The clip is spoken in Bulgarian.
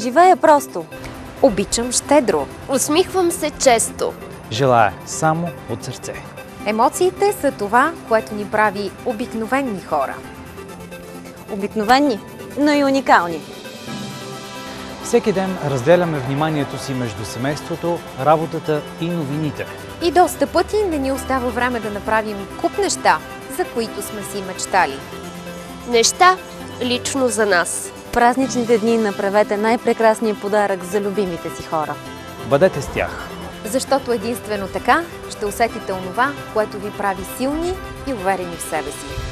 Живея просто. Обичам щедро. Усмихвам се често. Желая само от сърце. Емоциите са това, което ни прави обикновени хора. Обикновени, но и уникални. Всеки ден разделяме вниманието си между семейството, работата и новините. И доста пъти не ни остава време да направим куп неща, за които сме си мечтали. Неща лично за нас. В празничните дни направете най-прекрасния подарък за любимите си хора. Бъдете с тях. Защото единствено така ще усетите онова, което ви прави силни и уверени в себе си.